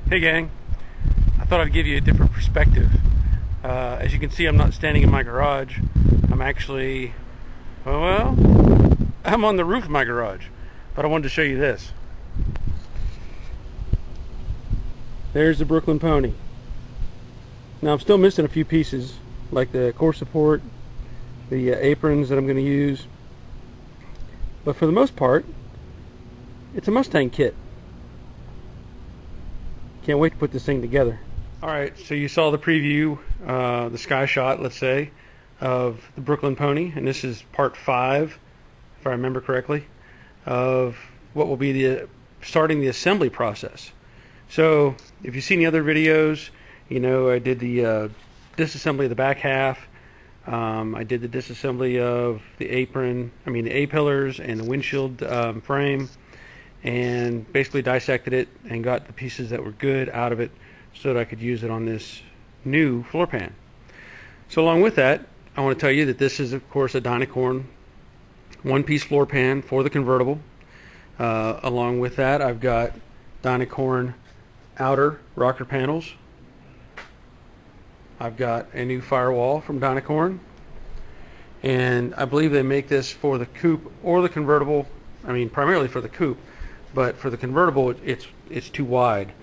Hey gang, I thought I'd give you a different perspective. As you can see, I'm not standing in my garage. I'm actually, well, I'm on the roof of my garage. But I wanted to show you this. There's the Brooklyn Pony. Now I'm still missing a few pieces, like the core support, the aprons that I'm going to use. But for the most part, it's a Mustang kit. Can't wait to put this thing together. Alright, so you saw the preview, the sky shot, let's say, of the Brooklyn Pony, and this is part 5, if I remember correctly, of what will be starting the assembly process. So, if you've seen the other videos, you know I did the disassembly of the back half, I did the disassembly of the apron, the A-pillars and the windshield frame, and basically dissected it and got the pieces that were good out of it so that I could use it on this new floor pan. So along with that, I want to tell you that this is of course a dynacorn one-piece floor pan for the convertible. Along with that, I've got dynacorn outer rocker panels. I've got a new firewall from dynacorn, and I believe they make this for the coupe or the convertible. Primarily for the coupe, but for the convertible it's too wide,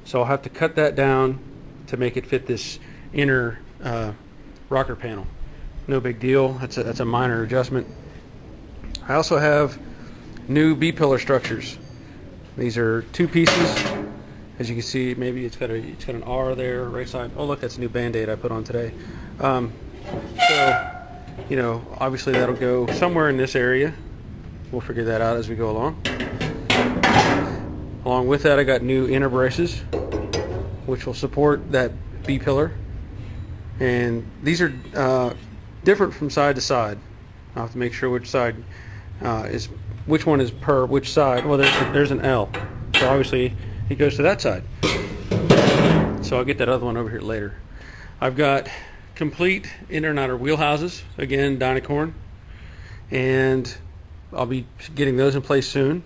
so I'll have to cut that down to make it fit this inner rocker panel. No big deal. That's a minor adjustment. I also have new B-pillar structures. These are 2 pieces. As you can see, maybe it's got an R there, right side. Oh look, that's a new band-aid I put on today. So you know, obviously that'll go somewhere in this area. We'll figure that out as we go along. Along with that, I got new inner braces, which will support that B-pillar. And these are different from side to side. I'll have to make sure which side which one is per which side. Well, there's an L, so obviously it goes to that side. So I'll get that other one over here later. I've got complete inner and outer wheel houses, again dynacorn, and I'll be getting those in place soon.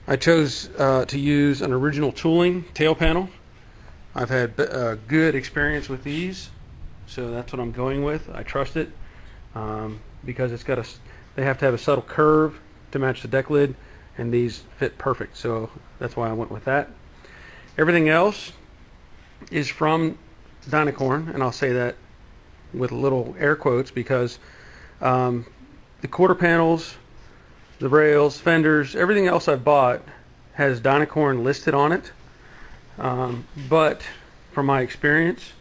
I chose to use an original tooling tail panel. I've had good experience with these, so that's what I'm going with. I trust it because they have to have a subtle curve to match the deck lid, and these fit perfect, so that's why I went with that. Everything else is from dynacorn, and I'll say that with little air quotes because the quarter panels, the rails, fenders, everything else I've bought has dynacorn listed on it. But from my experience,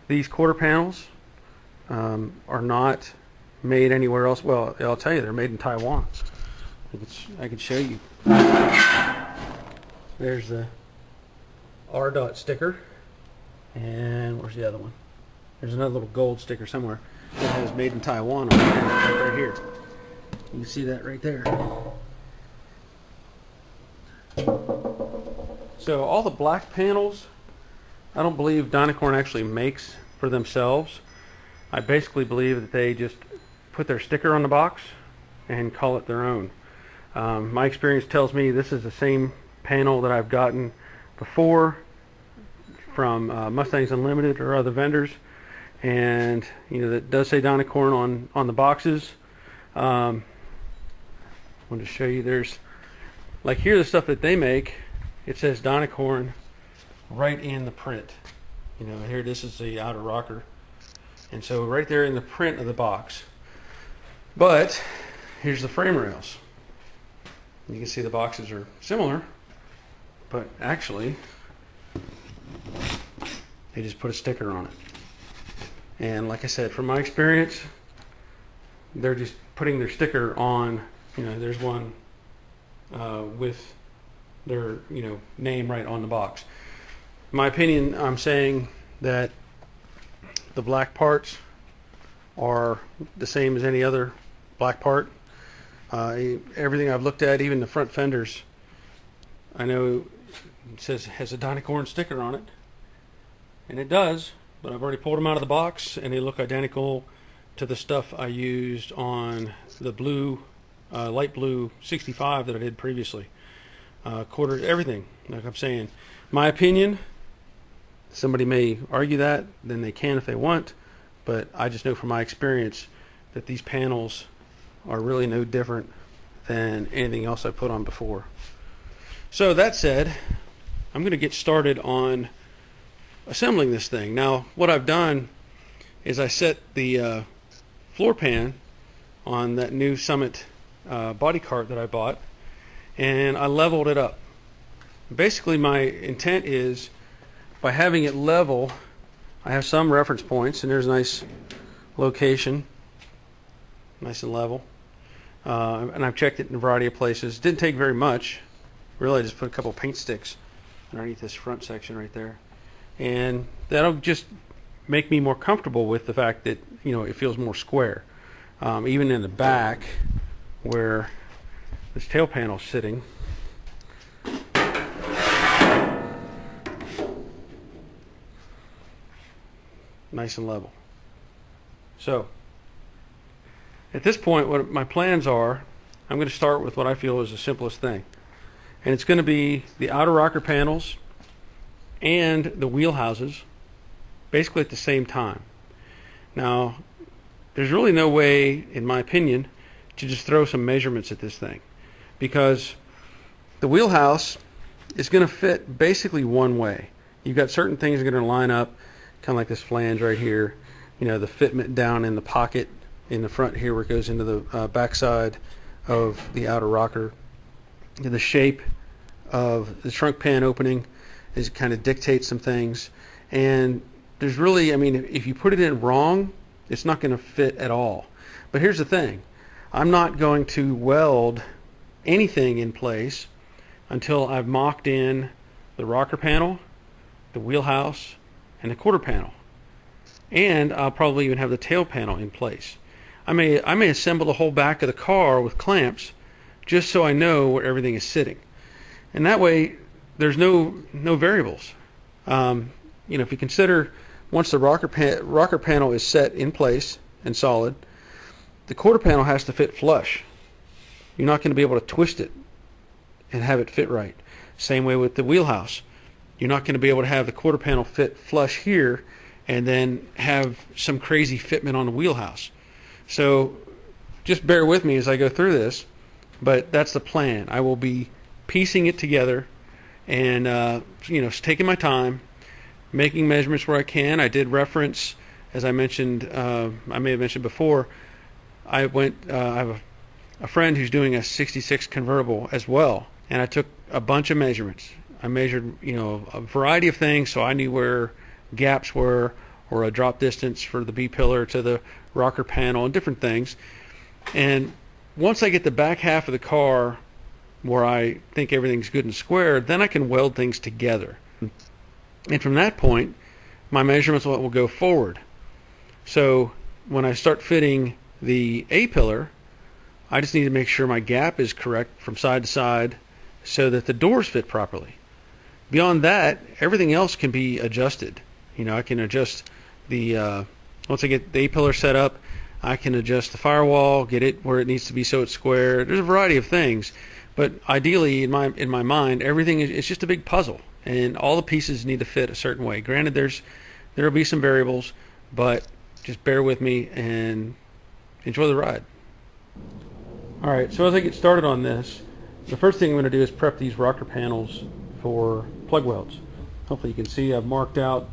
these quarter panels are not made anywhere else. Well, I'll tell you, they're made in Taiwan. I can show you. There's the R dot sticker, and where's the other one? There's another little gold sticker somewhere that has made in Taiwan on it, right here. You can see that right there. So all the black panels, I don't believe dynacorn actually makes for themselves. I basically believe that they just put their sticker on the box and call it their own. My experience tells me this is the same panel that I've gotten before from Mustangs Unlimited or other vendors, and you know that does say dynacorn on the boxes. I want to show you, there's like here the stuff that they make, it says dynacorn right in the print. You know, here this is the outer rocker, and so right there in the print of the box. But here's the frame rails. You can see the boxes are similar, but actually they just put a sticker on it. And like I said, from my experience, they're just putting their sticker on. You know, there's one with their name right on the box. In my opinion, I'm saying that the black parts are the same as any other black part. Everything I've looked at, even the front fenders, I know it says it has a dynacorn sticker on it, and it does, but I've already pulled them out of the box and they look identical to the stuff I used on the blue light blue 65 that I did previously. Everything Like I'm saying, my opinion, somebody may argue that, then they can if they want, but I just know from my experience that these panels are really no different than anything else I put on before. So that said, I'm going to get started on assembling this thing. Now, what I've done is I set the floor pan on that new Summit body cart that I bought, and I leveled it up. Basically, my intent is, by having it level, I have some reference points, and there's a nice location, nice and level. And I've checked it in a variety of places. Didn't take very much. Really, I just put a couple paint sticks underneath this front section right there, and that'll just make me more comfortable with the fact that, you know, it feels more square. Even in the back, where this tail panel is sitting, nice and level. So at this point, what my plans are, I'm going to start with what I feel is the simplest thing, and it's going to be the outer rocker panels and the wheel houses basically at the same time. Now, there's really no way, in my opinion, to just throw some measurements at this thing, because the wheelhouse is going to fit basically one way. You've got certain things that are going to line up, kind of like this flange right here, you know, the fitment down in the pocket in the front here where it goes into the backside of the outer rocker. The shape of the trunk pan opening is kind of dictates some things, and there's really, I mean, if you put it in wrong, it's not going to fit at all. But here's the thing, I'm not going to weld anything in place until I've mocked in the rocker panel, the wheelhouse, and the quarter panel, and I'll probably even have the tail panel in place. I may assemble the whole back of the car with clamps just so I know where everything is sitting, and that way there's no variables. You know, if you consider, once the rocker panel is set in place and solid, the quarter panel has to fit flush. You're not going to be able to twist it and have it fit right. Same way with the wheelhouse. You're not going to be able to have the quarter panel fit flush here and then have some crazy fitment on the wheelhouse. So just bear with me as I go through this, but that's the plan. I will be piecing it together and you know, taking my time, making measurements where I can. I did reference, as I mentioned, I may have mentioned before, I have a friend who's doing a 66 convertible as well, and I took a bunch of measurements. I measured, you know, a variety of things, so I knew where gaps were, or a drop distance for the B-pillar to the rocker panel, and different things. And once I get the back half of the car where I think everything's good and square, then I can weld things together. And from that point, my measurements will go forward. So when I start fitting the A-pillar, I just need to make sure my gap is correct from side to side so that the doors fit properly. Beyond that, everything else can be adjusted. You know, I can adjust the, once I get the A-pillar set up, I can adjust the firewall, get it where it needs to be so it's square. There's a variety of things, but ideally, in my mind, everything is, it's just a big puzzle, and all the pieces need to fit a certain way. Granted, there will be some variables, but just bear with me and enjoy the ride. All right, so as I get started on this, the first thing I'm going to do is prep these rocker panels for plug welds. Hopefully you can see I've marked out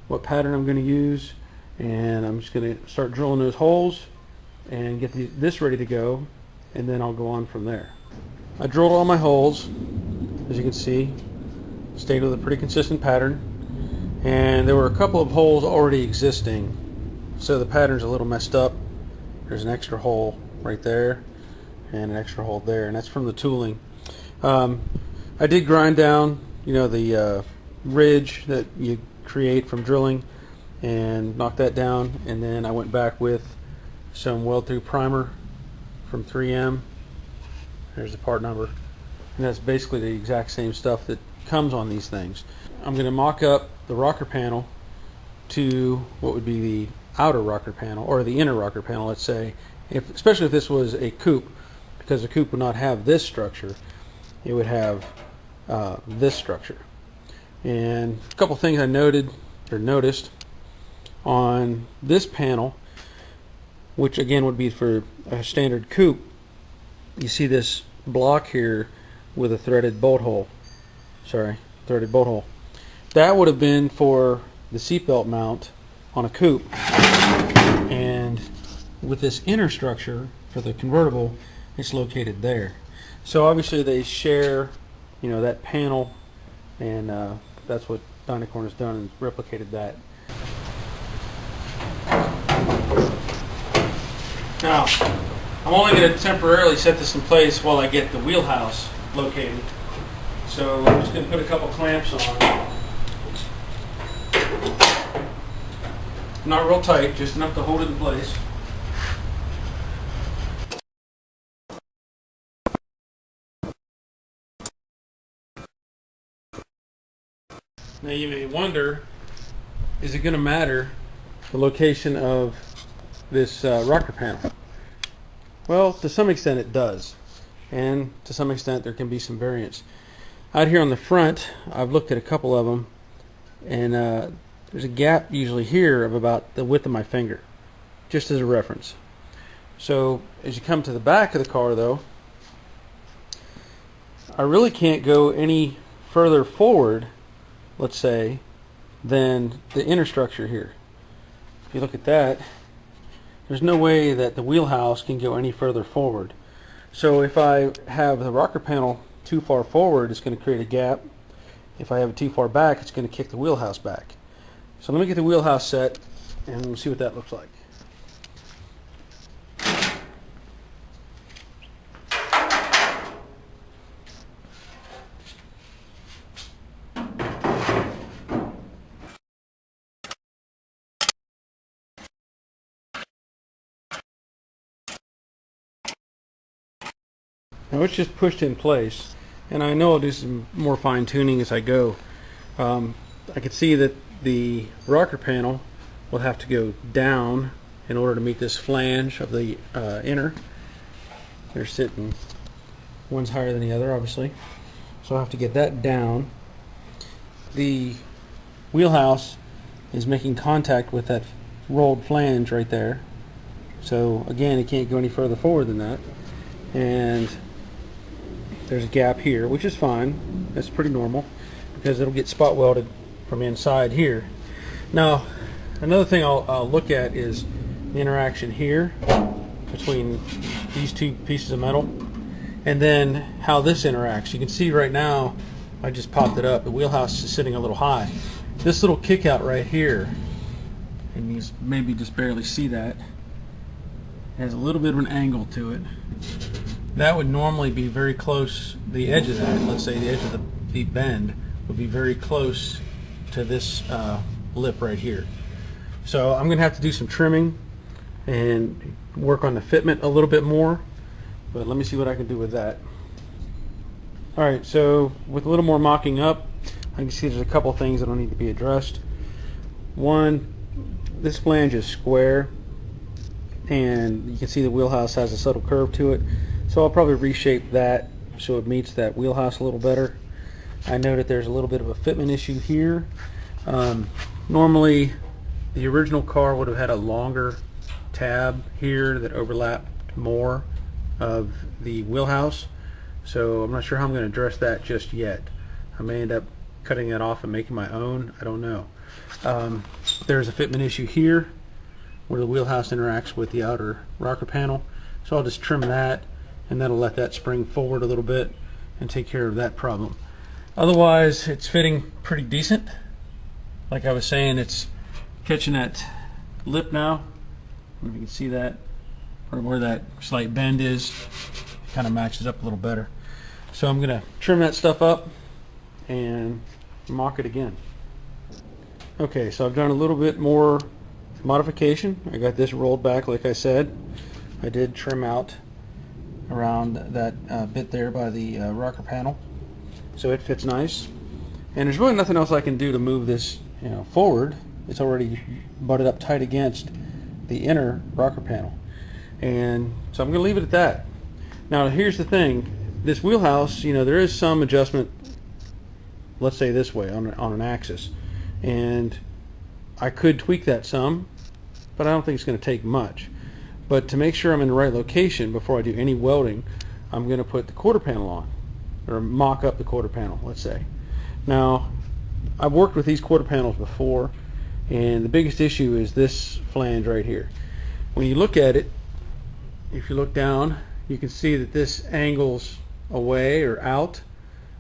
what pattern I'm going to use, and I'm just going to start drilling those holes and get this ready to go, and then I'll go on from there. I drilled all my holes, as you can see, stayed with a pretty consistent pattern, and there were a couple of holes already existing, so the pattern's a little messed up. There's an extra hole right there and an extra hole there, and that's from the tooling. I did grind down, you know, the ridge that you create from drilling, and knock that down, and then I went back with some weld through primer from 3M. There's the part number, and that's basically the exact same stuff that comes on these things. I'm going to mock up the rocker panel to what would be the outer rocker panel, or the inner rocker panel, let's say, especially if this was a coupe, because the coupe would not have this structure. It would have this structure. And a couple things I noticed on this panel, which again would be for a standard coupe. You see this block here with a threaded bolt hole. That would have been for the seatbelt mount on a coupe. And with this inner structure for the convertible, it's located there. So obviously they share, that panel, and that's what Dynacorn has done, and replicated that. Now, I'm only going to temporarily set this in place while I get the wheelhouse located. So I'm just going to put a couple clamps on. Not real tight, just enough to hold it in place. Now you may wonder, is it going to matter the location of this rocker panel? Well, to some extent it does, and to some extent there can be some variance. Out here on the front, I've looked at a couple of them, and there's a gap usually here of about the width of my finger, just as a reference. So as you come to the back of the car though, I really can't go any further forward, let's say, than the inner structure here. If you look at that, there's no way that the wheelhouse can go any further forward. So if I have the rocker panel too far forward, it's going to create a gap. If I have it too far back, it's going to kick the wheelhouse back. So let me get the wheelhouse set, and we'll see what that looks like. Now it's just pushed in place, and I know I'll do some more fine tuning as I go. I can see that the rocker panel will have to go down in order to meet this flange of the inner. They're sitting, one's higher than the other obviously, so I'll have to get that down. The wheelhouse is making contact with that rolled flange right there, so again it can't go any further forward than that, and there's a gap here, which is fine. That's pretty normal because it'll get spot welded from inside here. Now, another thing I'll look at is the interaction here between these two pieces of metal, and then how this interacts. You can see right now, I just popped it up. The wheelhouse is sitting a little high. This little kick out right here, and you maybe just barely see that, has a little bit of an angle to it. That would normally be very close, the edge of that, let's say the edge of the bend would be very close to this lip right here. So I'm going to have to do some trimming and work on the fitment a little bit more, but let me see what I can do with that. Alright, so with a little more mocking up, I can see there's a couple things that will need to be addressed. One, this flange is square, and you can see the wheelhouse has a subtle curve to it. So I'll probably reshape that so it meets that wheelhouse a little better. I know that there's a little bit of a fitment issue here. Normally the original car would have had a longer tab here that overlapped more of the wheelhouse. So I'm not sure how I'm going to address that just yet. I may end up cutting that off and making my own. I don't know. There's a fitment issue here where the wheelhouse interacts with the outer rocker panel. So I'll just trim that, and that'll let that spring forward a little bit and take care of that problem. Otherwise, it's fitting pretty decent. Like I was saying, it's catching that lip now. I don't know if you can see that, or where that slight bend is. It kind of matches up a little better. So I'm going to trim that stuff up and mock it again. Okay, so I've done a little bit more modification. I got this rolled back like I said. I did trim out around that bit there by the rocker panel, so it fits nice, and there's really nothing else I can do to move this forward. It's already butted up tight against the inner rocker panel, and so I'm going to leave it at that. Now here's the thing, this wheelhouse, there is some adjustment let's say this way on an axis, and I could tweak that some, but I don't think it's going to take much. But to make sure I'm in the right location before I do any welding, I'm going to put the quarter panel on, or mock up the quarter panel, let's say. Now, I've worked with these quarter panels before, and the biggest issue is this flange right here. When you look at it, if you look down, you can see that this angles away or out,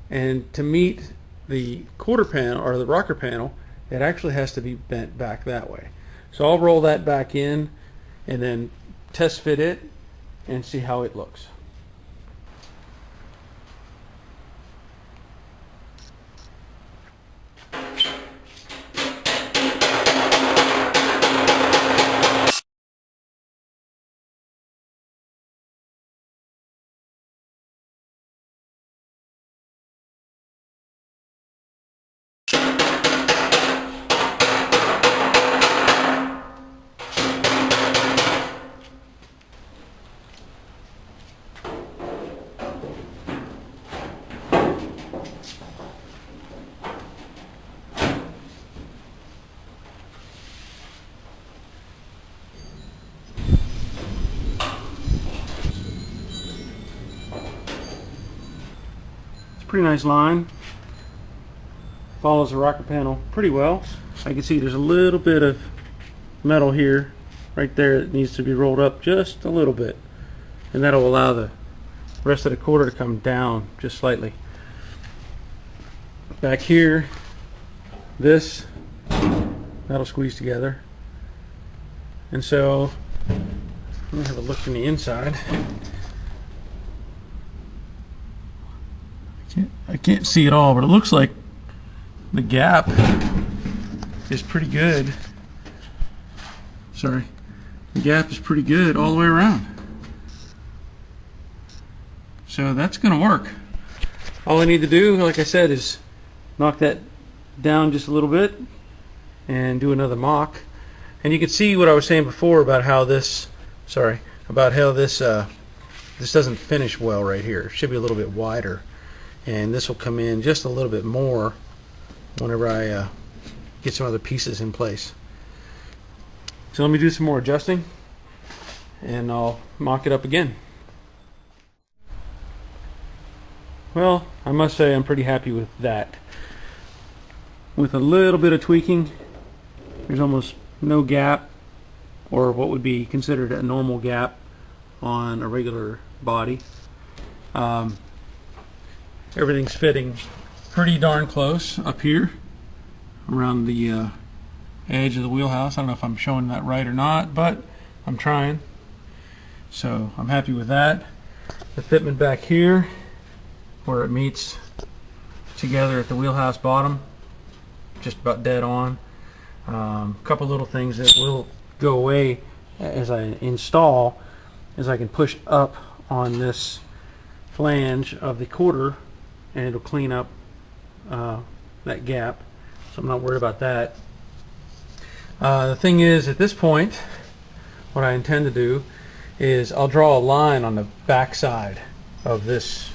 and to meet the quarter panel or the rocker panel, it actually has to be bent back that way. So I'll roll that back in and then test fit it and see how it looks. Pretty nice line, follows the rocker panel pretty well. I can see there's a little bit of metal here, right there, that needs to be rolled up just a little bit, and that'll allow the rest of the quarter to come down just slightly. Back here, that'll squeeze together, and so let me have a look from the inside. I can't see it all, but it looks like the gap is pretty good. Sorry, the gap is pretty good all the way around. So that's going to work. All I need to do, like I said, is knock that down just a little bit and do another mock. And you can see what I was saying before about how this, this doesn't finish well right here. It should be a little bit wider. And this will come in just a little bit more whenever I get some other pieces in place. So let me do some more adjusting and I'll mock it up again. Well, I must say I'm pretty happy with that. With a little bit of tweaking, there's almost no gap, or what would be considered a normal gap on a regular body. Everything's fitting pretty darn close up here around the edge of the wheelhouse. I don't know if I'm showing that right or not, but I'm trying. So I'm happy with that. The fitment back here, where it meets together at the wheelhouse bottom, just about dead on. A couple little things that will go away as I install is I can push up on this flange of the quarter and it'll clean up that gap, so I'm not worried about that. The thing is, at this point, what I intend to do is I'll draw a line on the back side of this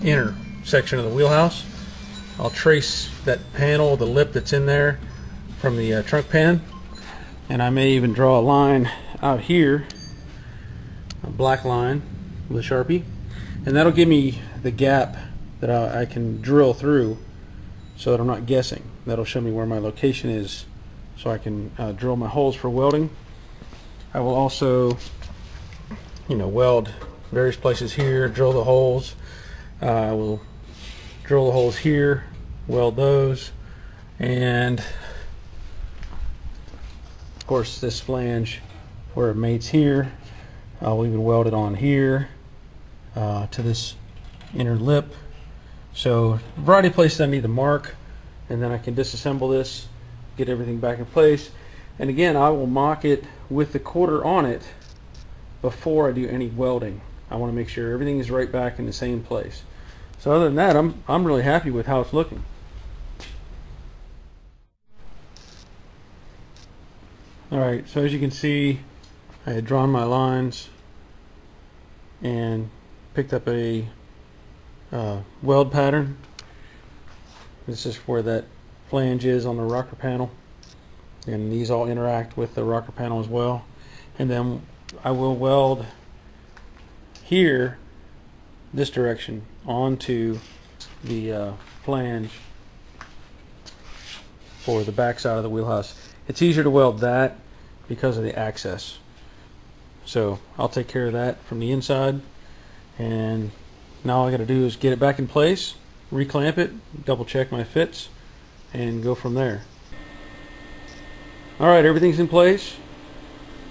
inner section of the wheelhouse. I'll trace that panel, the lip that's in there, from the trunk pan, and I may even draw a line out here, a black line with a Sharpie, and that'll give me the gap that I can drill through so that I'm not guessing. That'll show me where my location is so I can drill my holes for welding. I will also, weld various places here, drill the holes. I will drill the holes here, weld those, and of course this flange where it mates here, I'll even weld it on here to this inner lip. So a variety of places I need to mark, and then I can disassemble this, get everything back in place. And again, I will mock it with the quarter on it before I do any welding. I want to make sure everything is right back in the same place. So other than that, I'm really happy with how it's looking. Alright, so as you can see, I had drawn my lines and picked up a weld pattern. This is where that flange is on the rocker panel, and these all interact with the rocker panel as well. And then I will weld here this direction onto the flange for the back side of the wheelhouse. It's easier to weld that because of the access. So I'll take care of that from the inside, and now all I got to do is get it back in place, reclamp it, double check my fits, and go from there. Alright, everything's in place.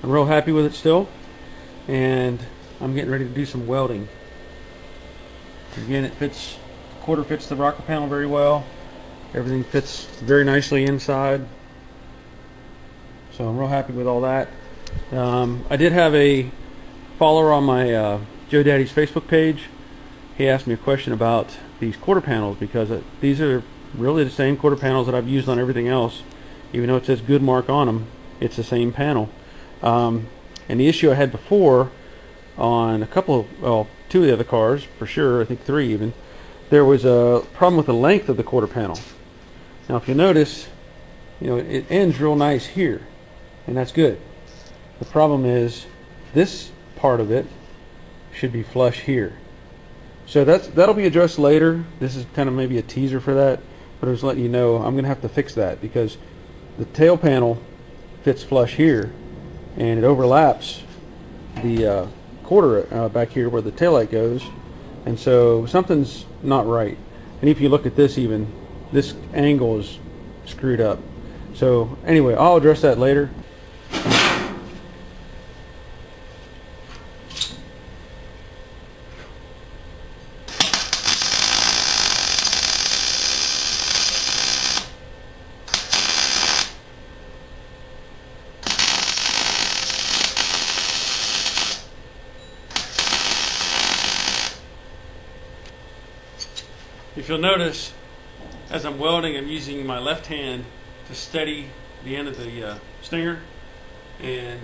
I'm real happy with it still, and I'm getting ready to do some welding. Again, it fits, quarter fits the rocker panel very well. Everything fits very nicely inside, so I'm real happy with all that. I did have a follower on my Joe Daddy's Facebook page. He asked me a question about these quarter panels, because these are really the same quarter panels that I've used on everything else. Even though it says good mark on them, it's the same panel. And the issue I had before on a couple of, well, 2 of the other cars for sure, I think 3 even, there was a problem with the length of the quarter panel. Now if you notice, you know, it ends real nice here, and that's good. The problem is this part of it should be flush here. So that'll be addressed later. This is kind of maybe a teaser for that, but I was letting you know I'm going to have to fix that, because the tail panel fits flush here, and it overlaps the quarter back here where the taillight goes, and so something's not right. And if you look at this, even this angle is screwed up. So anyway, I'll address that later. If you'll notice, as I'm welding, I'm using my left hand to steady the end of the stinger, and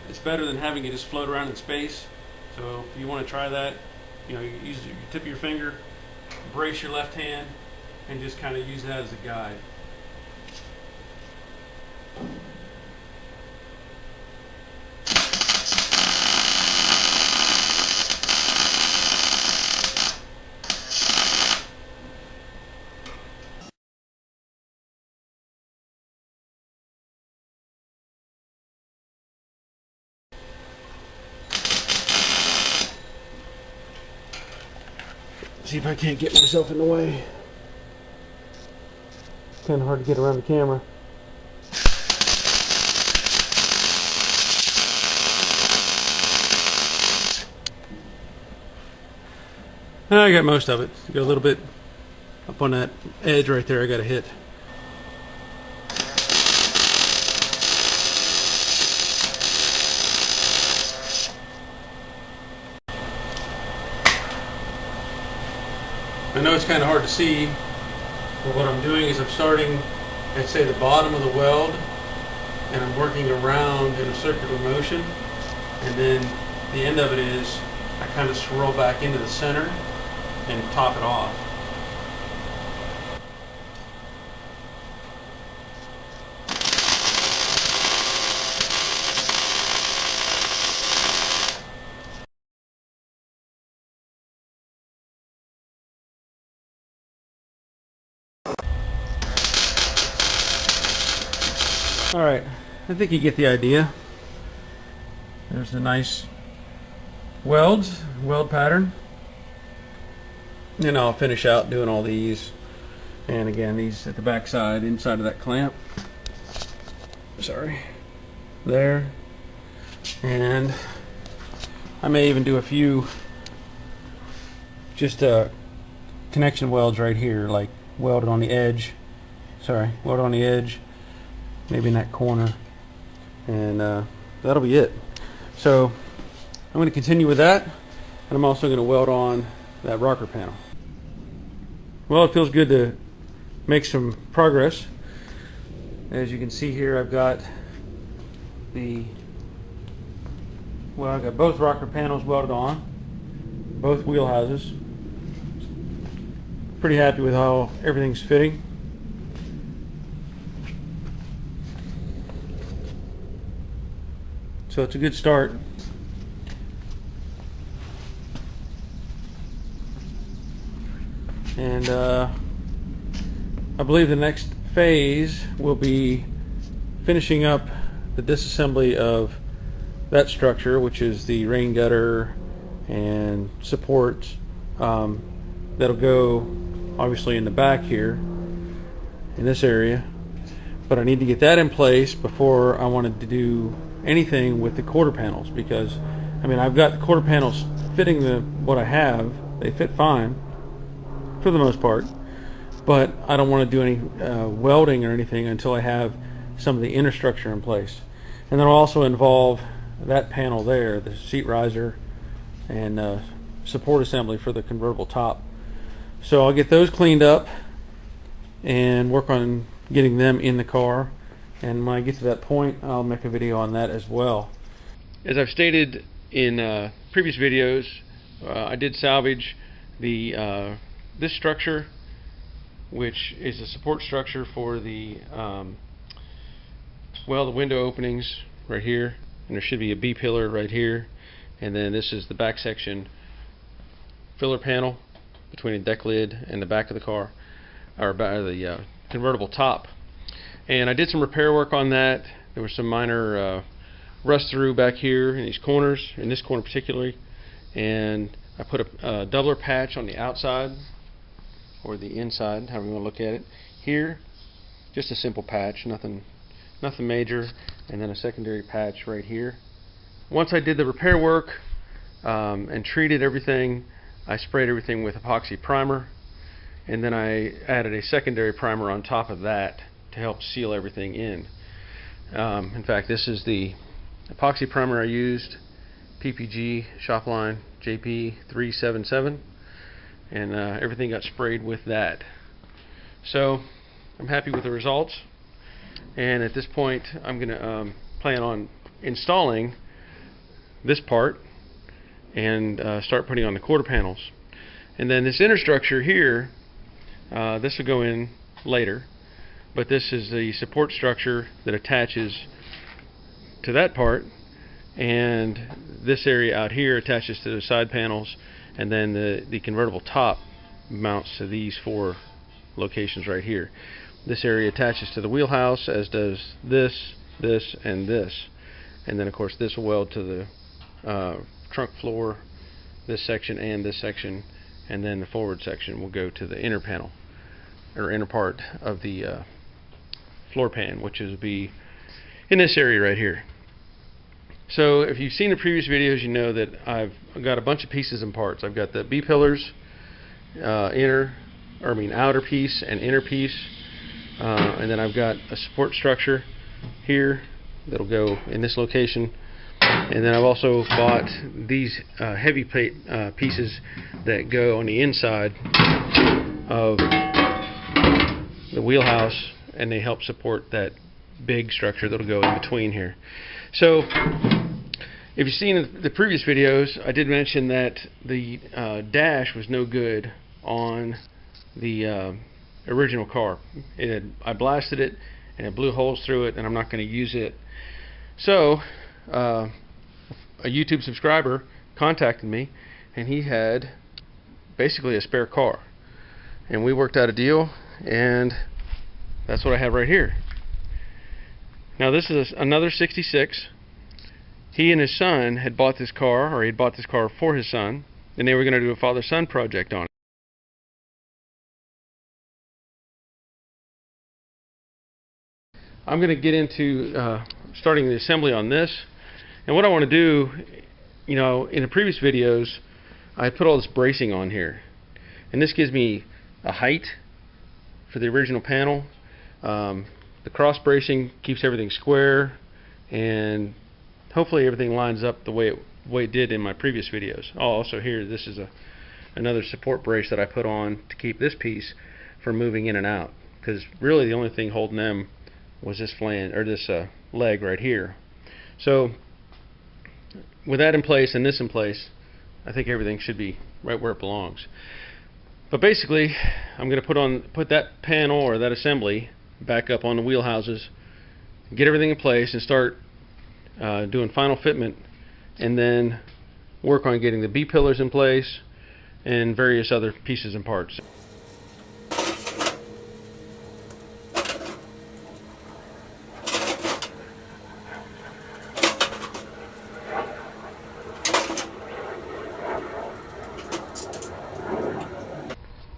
it's better than having it just float around in space. So if you want to try that, you know, you tip of your finger, brace your left hand, and just kind of use that as a guide. See if I can't get myself in the way. It's kind of hard to get around the camera. I got most of it. Got a little bit up on that edge right there I got to hit. I know it's kind of hard to see, but what I'm doing is I'm starting at, say, the bottom of the weld, and I'm working around in a circular motion, and then the end of it is I kind of swirl back into the center and top it off. Alright, I think you get the idea. There's a nice weld pattern. And I'll finish out doing all these. And again, these at the back side, inside of that clamp. Sorry. There. And I may even do a few just connection welds right here, like welded on the edge. Sorry, welded on the edge. Maybe in that corner, and that'll be it. So I'm going to continue with that, and I'm also going to weld on that rocker panel. Well, it feels good to make some progress. As you can see here, I've got I've got both rocker panels welded on, both wheelhouses. pretty happy with how everything's fitting. So it's a good start. And I believe the next phase will be finishing up the disassembly of that structure, which is the rain gutter and supports. That'll go obviously in the back here in this area, but I need to get that in place before I wanted to do anything with the quarter panels, because I mean, I've got the quarter panels fitting what I have. They fit fine for the most part, but I don't want to do any welding or anything until I have some of the inner structure in place. And that'll also involve that panel there, the seat riser and support assembly for the convertible top. So I'll get those cleaned up and work on getting them in the car, and when I get to that point I'll make a video on that as well. As I've stated in previous videos, I did salvage the this structure, which is a support structure for the the window openings right here, and there should be a B pillar right here, and then this is the back section filler panel between the deck lid and the back of the car, or the convertible top. And I did some repair work on that. There was some minor rust through back here in these corners, in this corner particularly, and I put a doubler patch on the outside, or the inside, however you want to look at it. Here, just a simple patch, nothing major, and then a secondary patch right here. Once I did the repair work and treated everything, I sprayed everything with epoxy primer, and then I added a secondary primer on top of that to help seal everything in. In fact, this is the epoxy primer I used, PPG Shopline JP377, and everything got sprayed with that. So I'm happy with the results, and at this point I'm going to plan on installing this part and start putting on the quarter panels. And then this inner structure here, this will go in later, but this is the support structure that attaches to that part, and this area out here attaches to the side panels, and then the convertible top mounts to these four locations right here. This area attaches to the wheelhouse, as does this, and this. And then of course this will weld to the trunk floor, this section and this section, and then the forward section will go to the inner panel, or inner part of the floor pan, which is be in this area right here. So if you've seen the previous videos, you know that I've got a bunch of pieces and parts. I've got the B pillars, outer piece and inner piece, and then I've got a support structure here that'll go in this location, and then I've also bought these heavy plate pieces that go on the inside of the wheelhouse, and they help support that big structure that'll go in between here. So if you've seen the previous videos, I did mention that the dash was no good on the original car. I blasted it and it blew holes through it, and I'm not going to use it. So a YouTube subscriber contacted me, and he had basically a spare car, and we worked out a deal, and that's what I have right here. Now this is another 66. He and his son had bought this car, or he had bought this car for his son, and they were going to do a father-son project on it. I'm going to get into starting the assembly on this, and what I want to do, you know, in the previous videos I put all this bracing on here, and this gives me a height for the original panel. The cross bracing keeps everything square, and hopefully everything lines up the way it did in my previous videos. Oh, also here, this is another support brace that I put on to keep this piece from moving in and out, because really the only thing holding them was this flange, or this leg right here. So with that in place and this in place, I think everything should be right where it belongs. But basically, I'm going to put that panel or that assembly back up on the wheel houses, get everything in place, and start doing final fitment, and then work on getting the B pillars in place and various other pieces and parts.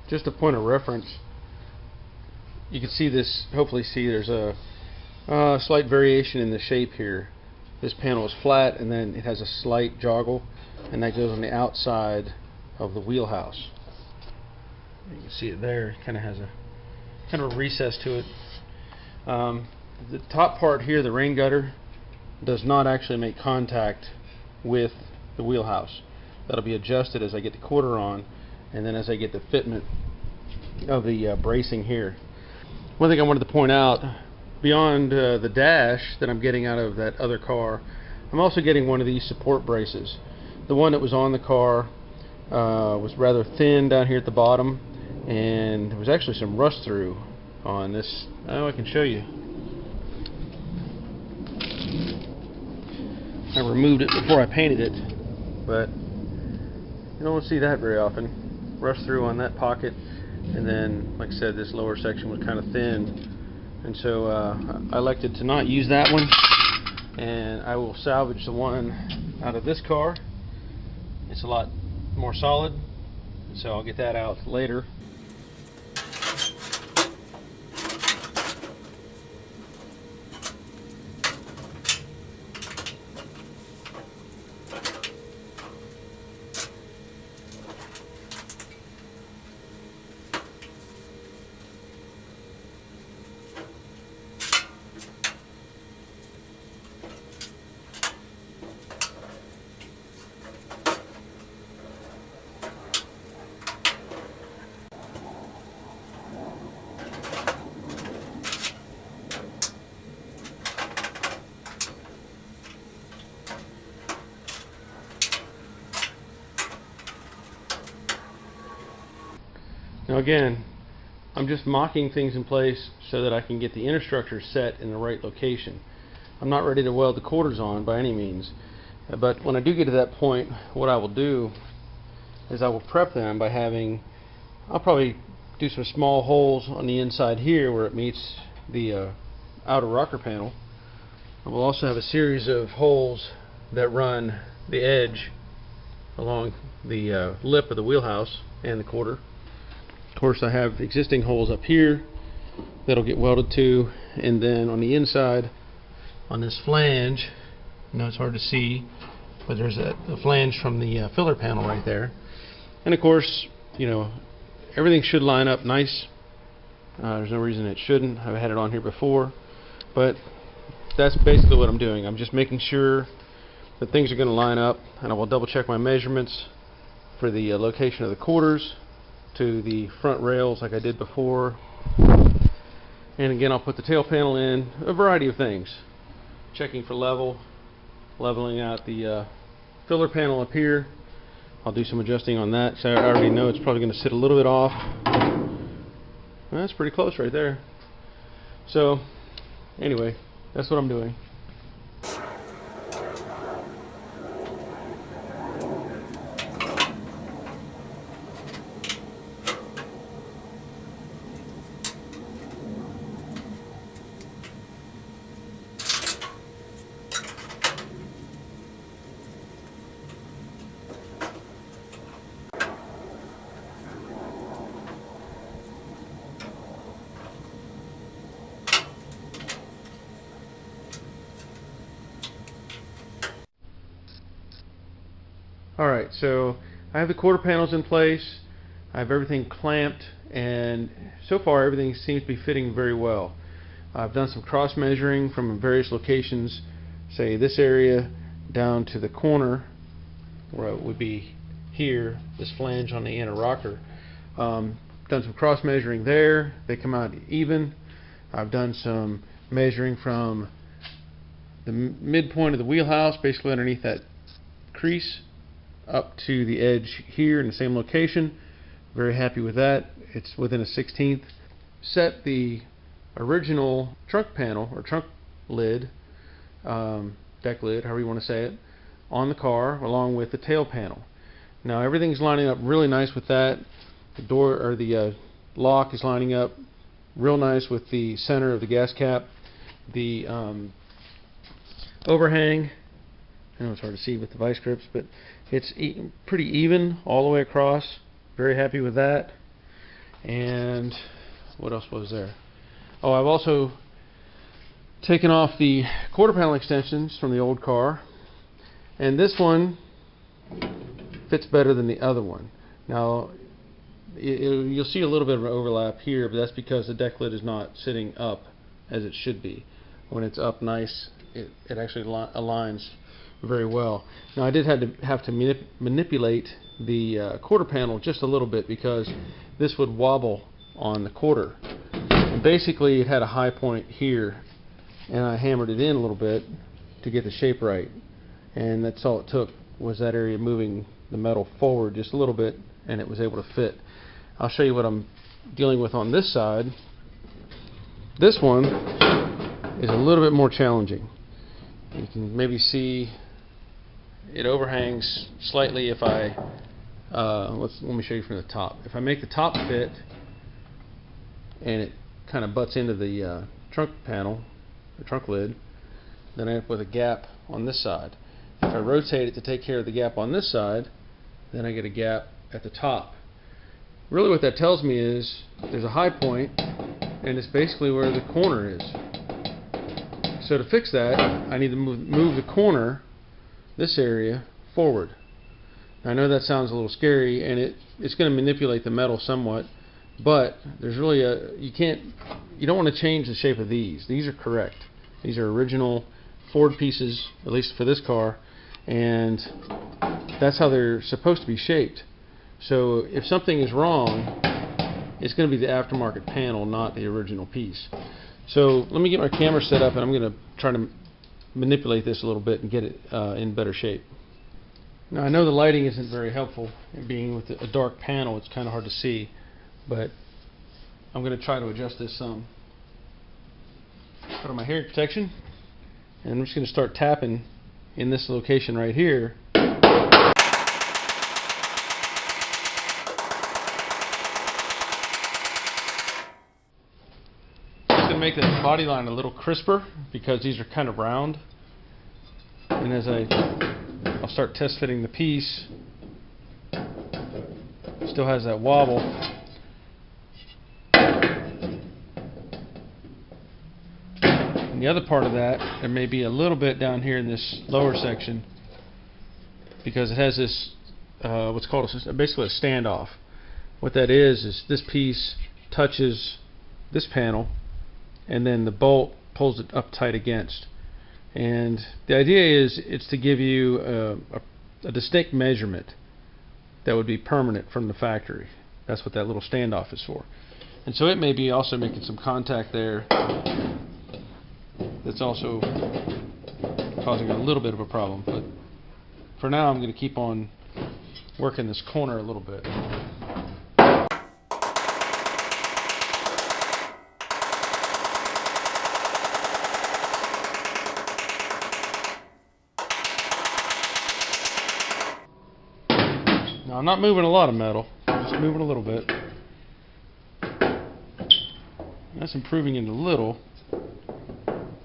Just a point of reference, you can see this, hopefully see there's a slight variation in the shape here. This panel is flat and then it has a slight joggle, and that goes on the outside of the wheelhouse. You can see it there, it kind of has a recess to it. The top part here, the rain gutter, does not actually make contact with the wheelhouse. That'll be adjusted as I get the quarter on, and then as I get the fitment of the bracing here. One thing I wanted to point out, beyond the dash that I'm getting out of that other car, I'm also getting one of these support braces. The one that was on the car was rather thin down here at the bottom, and there was actually some rust through on this. Oh, I can show you. I removed it before I painted it, but you don't see that very often. Rust through on that pocket, and then, like I said, this lower section was kind of thin, and so I elected to not use that one, and I will salvage the one out of this car. It's a lot more solid, so I'll get that out later. Now again, I'm just mocking things in place so that I can get the inner structure set in the right location. I'm not ready to weld the quarters on by any means, but when I do get to that point, what I will do is I will prep them by I'll probably do some small holes on the inside here where it meets the outer rocker panel. I will also have a series of holes that run the edge along the lip of the wheelhouse and the quarter. Of course, I have existing holes up here that'll get welded to, and then on the inside, on this flange, I know it's hard to see, but there's a flange from the filler panel right there. And of course, you know, everything should line up nice. There's no reason it shouldn't. I've had it on here before, but that's basically what I'm doing. I'm just making sure that things are going to line up, and I will double check my measurements for the location of the quarters to the front rails like I did before. And again, I'll put the tail panel in, a variety of things. Checking for leveling out the filler panel up here. I'll do some adjusting on that, so I already know it's probably going to sit a little bit off. Well, that's pretty close right there. So anyway, that's what I'm doing. Alright, so I have the quarter panels in place, I have everything clamped, and so far everything seems to be fitting very well. I've done some cross measuring from various locations, say this area down to the corner where it would be here, this flange on the inner rocker. Done some cross measuring there, they come out even. I've done some measuring from the midpoint of the wheelhouse, basically underneath that crease, up to the edge here in the same location. Very happy with that. It's within a 1/16. Set the original trunk panel or trunk lid, deck lid, however you want to say it, on the car along with the tail panel. Now everything's lining up really nice with that. The door or the lock is lining up real nice with the center of the gas cap. The overhang, I know it's hard to see with the vice grips, but it's pretty even all the way across. Very happy with that. And what else was there? Oh, I've also taken off the quarter panel extensions from the old car, and this one fits better than the other one. Now you'll see a little bit of an overlap here, but that's because the deck lid is not sitting up as it should be. When it's up nice, it actually aligns very well. Now I did have to manipulate the quarter panel just a little bit because this would wobble on the quarter. And basically it had a high point here, and I hammered it in a little bit to get the shape right. And that's all it took, was that area moving the metal forward just a little bit, and it was able to fit. I'll show you what I'm dealing with on this side. This one is a little bit more challenging. You can maybe see it overhangs slightly if I let me show you from the top. If I make the top fit and it kind of butts into the trunk panel, the trunk lid, then I end up with a gap on this side. If I rotate it to take care of the gap on this side, then I get a gap at the top. Really what that tells me is there's a high point, and it's basically where the corner is. So to fix that, I need to move the corner, this area, forward. Now, I know that sounds a little scary, and it's going to manipulate the metal somewhat, but there's really you don't want to change the shape of these. These are correct. These are original Ford pieces, at least for this car, and that's how they're supposed to be shaped. So if something is wrong, it's going to be the aftermarket panel, not the original piece. So let me get my camera set up, and I'm going to try to manipulate this a little bit and get it in better shape. Now I know the lighting isn't very helpful, and being with a dark panel it's kind of hard to see, but I'm going to try to adjust this some. Put on my hearing protection, and I'm just going to start tapping in this location right here. Make the body line a little crisper because these are kind of round, and as I'll start test fitting the piece, still has that wobble. And the other part of that, there may be a little bit down here in this lower section because it has this what's called basically a standoff. What that is this piece touches this panel, and then the bolt pulls it up tight against. And the idea is it's to give you a distinct measurement that would be permanent from the factory. That's what that little standoff is for. And so it may be also making some contact there that's also causing a little bit of a problem. But for now I'm going to keep on working this corner a little bit. Now I'm not moving a lot of metal, I'm just moving a little bit. That's improving it a little.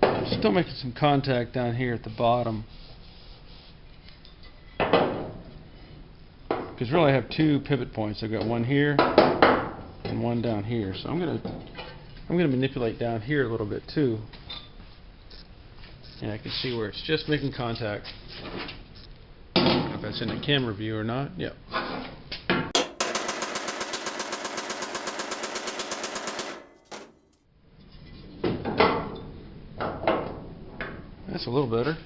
I'm still making some contact down here at the bottom. Because really I have two pivot points. I've got one here and one down here. So I'm gonna manipulate down here a little bit too. And I can see where it's just making contact. I don't know if that's in the camera view or not. Yep. That's a little better.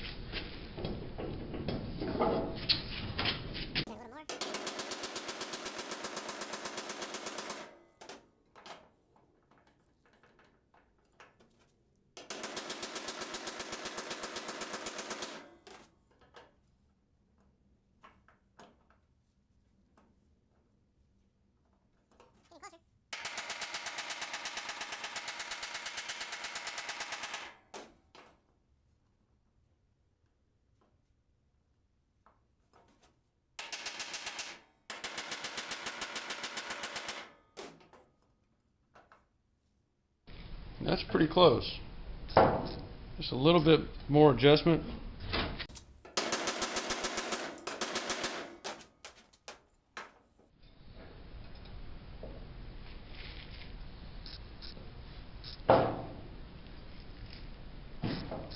That's pretty close. Just a little bit more adjustment.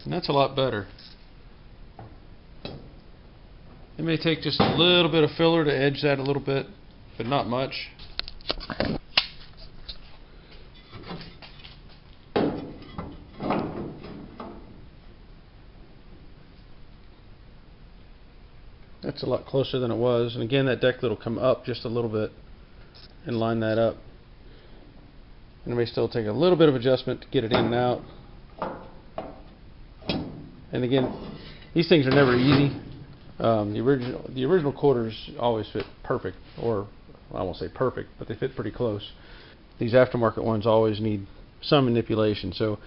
And that's a lot better. It may take just a little bit of filler to edge that a little bit, but not much. That's a lot closer than it was. And again, that deck lid will come up just a little bit and line that up. And it may still take a little bit of adjustment to get it in and out. And again, these things are never easy. The original quarters always fit perfect, or I won't say perfect, but they fit pretty close. These aftermarket ones always need some manipulation. So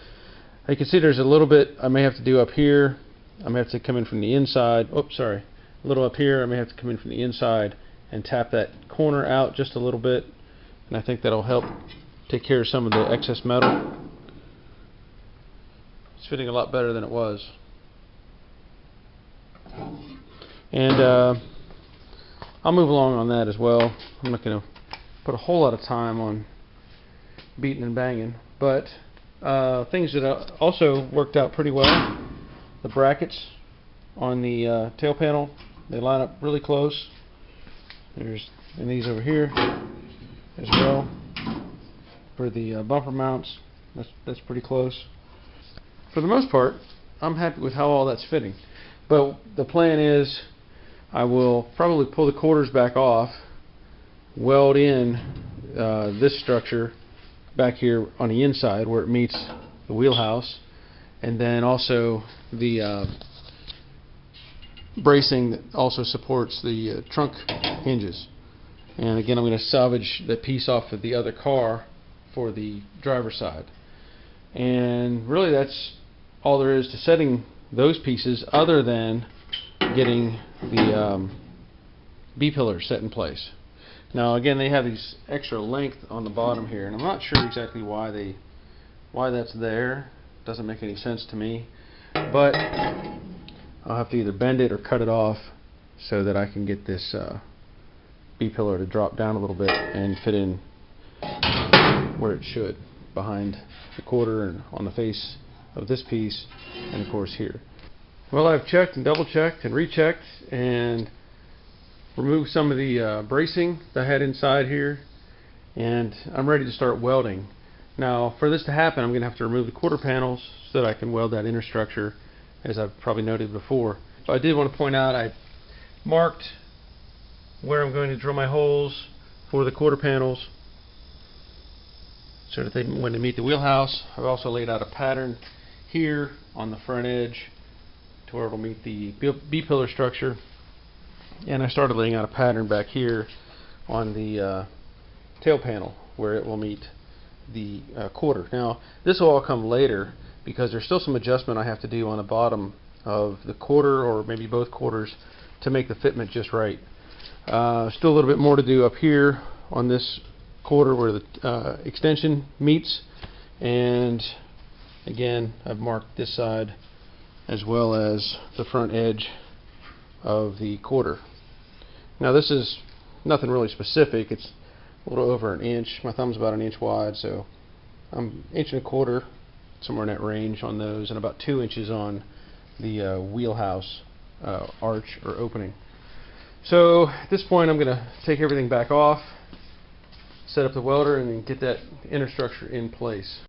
you can see there's a little bit I may have to do up here. I may have to come in from the inside. Oops, sorry. A little up here. I may have to come in from the inside and tap that corner out just a little bit. And I think that'll help take care of some of the excess metal. It's fitting a lot better than it was. And I'll move along on that as well. I'm not going to put a whole lot of time on beating and banging, but things that also worked out pretty well. The brackets on the tail panel, they line up really close. And these over here as well. For the bumper mounts, that's pretty close. For the most part, I'm happy with how all that's fitting. But the plan is I will probably pull the quarters back off, weld in this structure back here on the inside where it meets the wheelhouse, and then also the bracing that also supports the trunk hinges. And again, I'm going to salvage the piece off of the other car for the driver's side. And really that's all there is to setting those pieces, other than getting the B-pillar set in place. Now again, they have these extra length on the bottom here, and I'm not sure exactly why that's there. Doesn't make any sense to me, but I'll have to either bend it or cut it off so that I can get this B-pillar to drop down a little bit and fit in where it should, behind the quarter and on the face of this piece, and of course here. Well, I've checked and double checked and rechecked and removed some of the bracing that I had inside here, and I'm ready to start welding. Now for this to happen, I'm going to have to remove the quarter panels so that I can weld that inner structure, as I've probably noted before. But I did want to point out I marked where I'm going to drill my holes for the quarter panels so that when they meet the wheelhouse. I've also laid out a pattern here on the front edge to where it'll meet the B-pillar structure, and I started laying out a pattern back here on the tail panel where it will meet the quarter. Now this will all come later because there's still some adjustment I have to do on the bottom of the quarter, or maybe both quarters, to make the fitment just right. Still a little bit more to do up here on this quarter where the extension meets, and again I've marked this side as well as the front edge of the quarter. Now this is nothing really specific, it's a little over an inch. My thumb's about an inch wide, so I'm 1.25 inches, somewhere in that range on those, and about 2 inches on the wheelhouse arch or opening. So at this point I'm going to take everything back off, set up the welder, and then get that inner structure in place.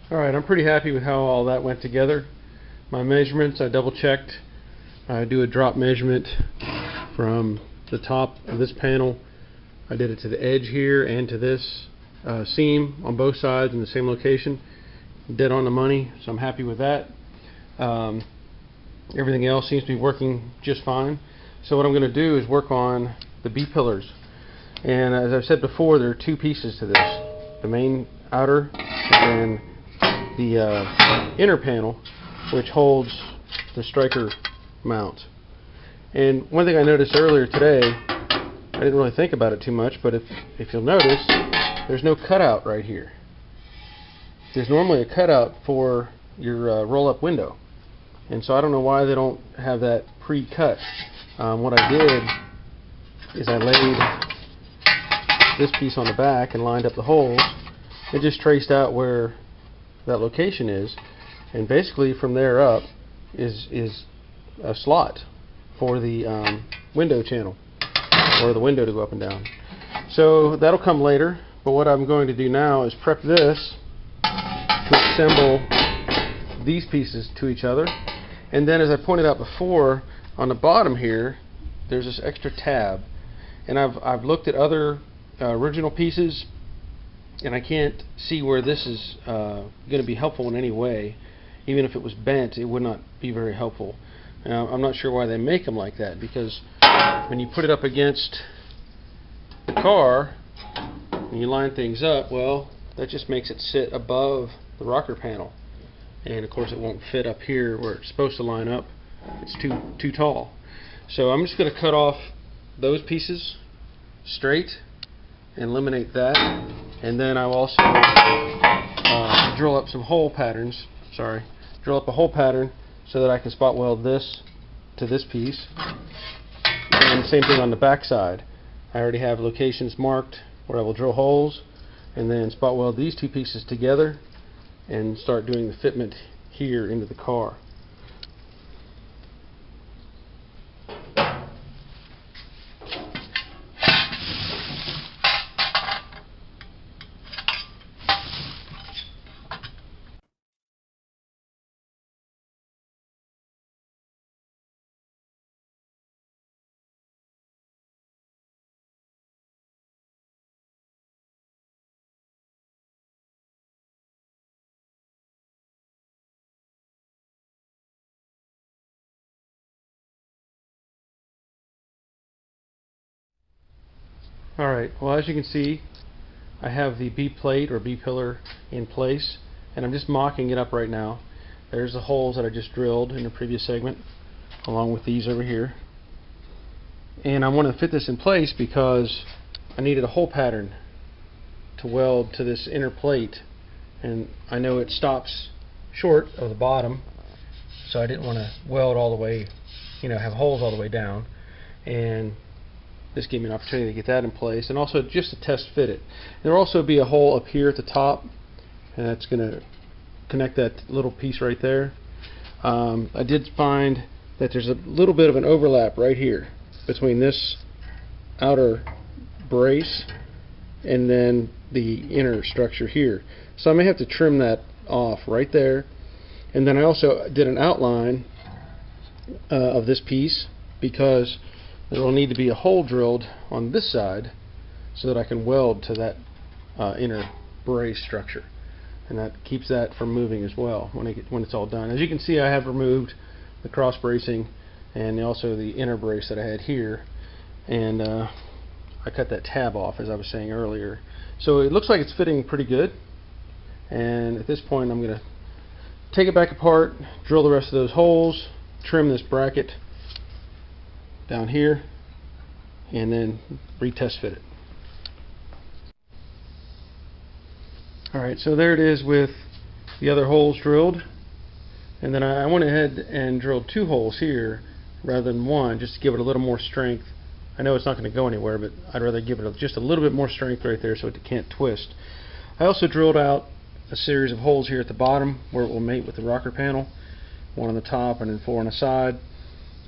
Alright, I'm pretty happy with how all that went together. My measurements, I double checked. I do a drop measurement from the top of this panel. I did it to the edge here and to this seam on both sides in the same location. Dead on the money, so I'm happy with that. Everything else seems to be working just fine. So what I'm going to do is work on the B-pillars. And as I've said before, there are two pieces to this. The main outer and the inner panel, which holds the striker mount. And one thing I noticed earlier today, I didn't really think about it too much, but if you'll notice, there's no cutout right here. There's normally a cutout for your roll-up window. And so I don't know why they don't have that pre-cut. What I did is I laid this piece on the back and lined up the holes and just traced out where that location is, and basically from there up is a slot for the window channel, or the window to go up and down. So that'll come later, but what I'm going to do now is prep this to assemble these pieces to each other. And then, as I pointed out before, on the bottom here there's this extra tab, and I've looked at other original pieces, and I can't see where this is going to be helpful in any way. Even if it was bent, it would not be very helpful. Now, I'm not sure why they make them like that, because when you put it up against the car and you line things up, well, that just makes it sit above the rocker panel, and of course it won't fit up here where it's supposed to line up. It's too tall. So I'm just going to cut off those pieces straight and eliminate that, and then I'll also drill up some hole patterns. Drill up a hole pattern so that I can spot weld this to this piece, and same thing on the back side. I already have locations marked where I will drill holes and then spot weld these two pieces together and start doing the fitment here into the car. Alright, well, as you can see, I have the B plate or B pillar in place, and I'm just mocking it up right now. There's the holes that I just drilled in the previous segment, along with these over here. And I want to fit this in place because I needed a hole pattern to weld to this inner plate, and I know it stops short of the bottom, so I didn't want to weld all the way, have holes all the way down. And this gave me an opportunity to get that in place, and also just to test fit it. There will also be a hole up here at the top, and that's going to connect that little piece right there. I did find that there's a little bit of an overlap right here between this outer brace and then the inner structure here. So I may have to trim that off right there. And then I also did an outline of this piece because there will need to be a hole drilled on this side so that I can weld to that inner brace structure, and that keeps that from moving as well when it's all done. As you can see, I have removed the cross bracing and also the inner brace that I had here, and I cut that tab off, as I was saying earlier. So it looks like it's fitting pretty good, and at this point I'm going to take it back apart, drill the rest of those holes, trim this bracket down here, and then retest fit it. Alright, so there it is with the other holes drilled, and then I went ahead and drilled 2 holes here rather than 1, just to give it a little more strength. I know it's not going to go anywhere, but I'd rather give it just a little bit more strength right there so it can't twist. I also drilled out a series of holes here at the bottom where it will mate with the rocker panel, 1 on the top and then 4 on the side.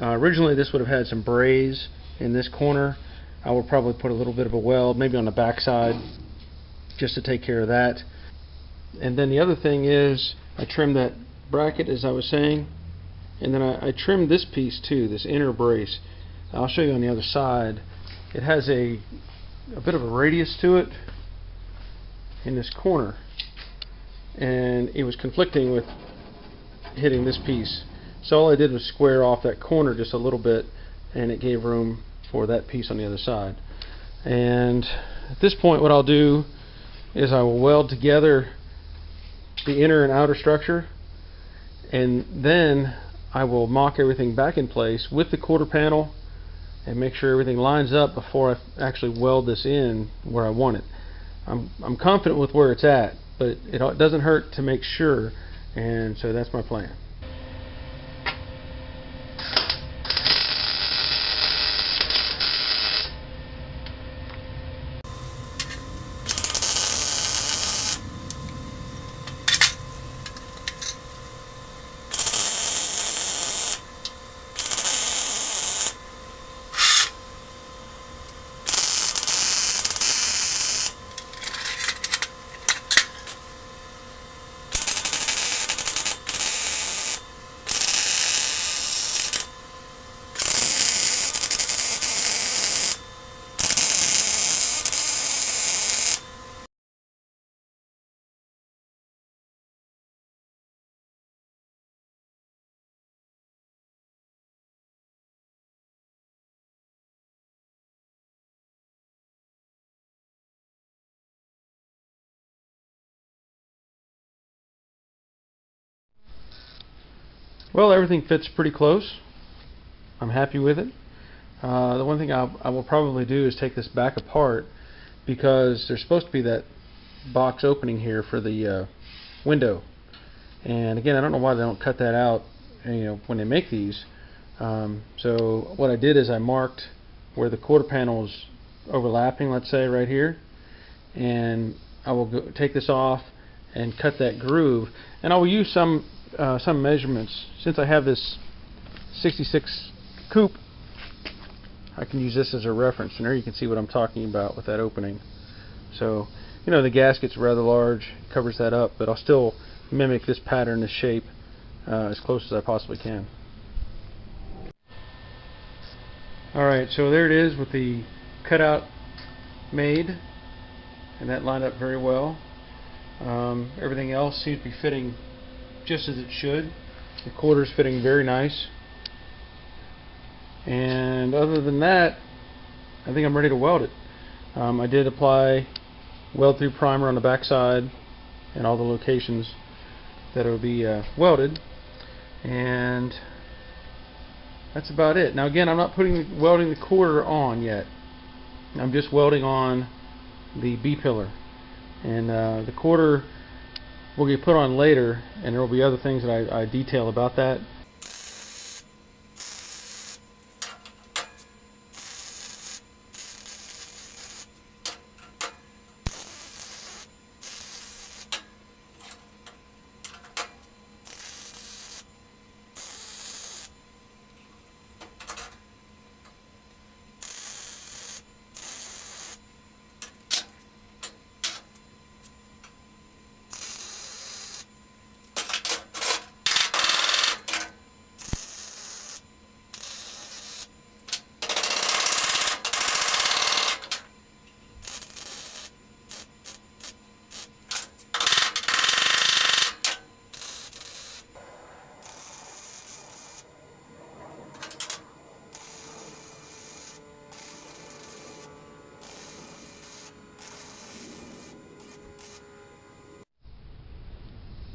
Originally this would have had some braze in this corner. I will probably put a little bit of a weld, maybe on the back side, just to take care of that. And then the other thing is I trimmed that bracket, as I was saying, and then I trimmed this piece too, this inner brace. I'll show you on the other side. It has a bit of a radius to it in this corner, and it was conflicting with hitting this piece. So all I did was square off that corner just a little bit, and it gave room for that piece on the other side. And at this point, what I'll do is I will weld together the inner and outer structure, and then I will mock everything back in place with the quarter panel and make sure everything lines up before I actually weld this in where I want it. I'm confident with where it's at, but it doesn't hurt to make sure, and so that's my plan. Well, everything fits pretty close. I'm happy with it. The one thing I will probably do is take this back apart, because there's supposed to be that box opening here for the window. And again, I don't know why they don't cut that out, when they make these. So what I did is I marked where the quarter panel is overlapping, let's say right here, and I will take this off and cut that groove, and I will use some measurements. Since I have this 66 coupe, I can use this as a reference, and there you can see what I'm talking about with that opening. So the gasket's rather large, covers that up, but I'll still mimic this pattern, this shape, as close as I possibly can. Alright, so there it is with the cutout made, and that lined up very well. Everything else seems to be fitting just as it should. The quarter's fitting very nice, and other than that, I think I'm ready to weld it. I did apply weld through primer on the back side and all the locations that it will be welded, and that's about it. Now again, I'm not welding the quarter on yet. I'm just welding on the B-pillar, and the quarter will get put on later, and there will be other things that I detail about that.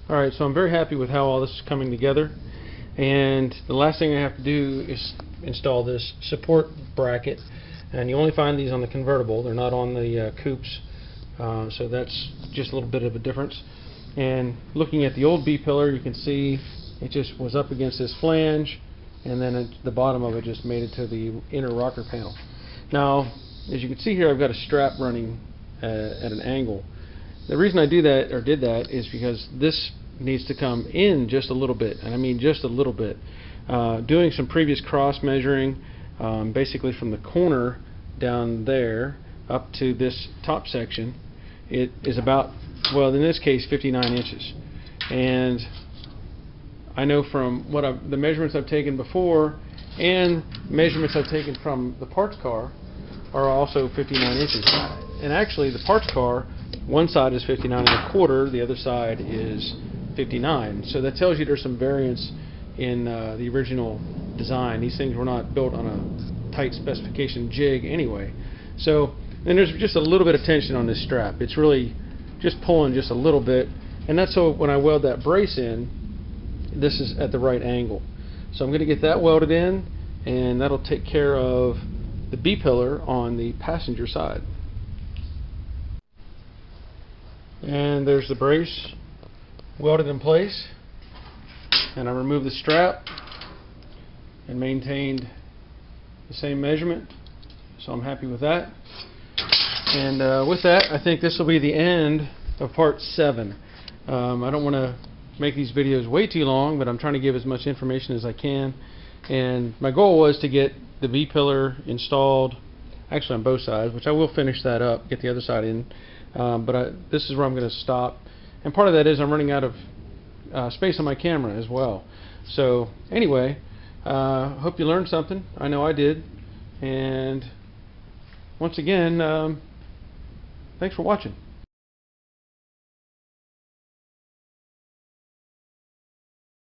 Alright, so I'm very happy with how all this is coming together, and the last thing I have to do is install this support bracket, and you only find these on the convertible. They're not on the coupes, so that's just a little bit of a difference. And looking at the old B-pillar, you can see it just was up against this flange, and then the bottom of it just made it to the inner rocker panel. Now, as you can see here, I've got a strap running at an angle. The reason I did that is because this needs to come in just a little bit, and I mean just a little bit. Doing some previous cross measuring, basically from the corner down there up to this top section, it is about well, in this case 59 inches. And I know from what the measurements I've taken before and measurements I've taken from the parts car are also 59 inches. And actually the parts car, one side is 59 1/4, the other side is 59. So that tells you there's some variance in the original design. These things were not built on a tight specification jig anyway. So, and there's just a little bit of tension on this strap. It's really just pulling just a little bit, and that's so when I weld that brace in, this is at the right angle. So I'm going to get that welded in, and that'll take care of the B-pillar on the passenger side. And there's the brace welded in place, and I removed the strap and maintained the same measurement, so I'm happy with that. And with that, I think this will be the end of part 7. I don't want to make these videos way too long, but I'm trying to give as much information as I can. And my goal was to get the B-pillar installed, actually on both sides, which I will finish that up, get the other side in. But this is where I'm going to stop. And part of that is I'm running out of space on my camera as well. So anyway, hope you learned something. I know I did. And once again, thanks for watching.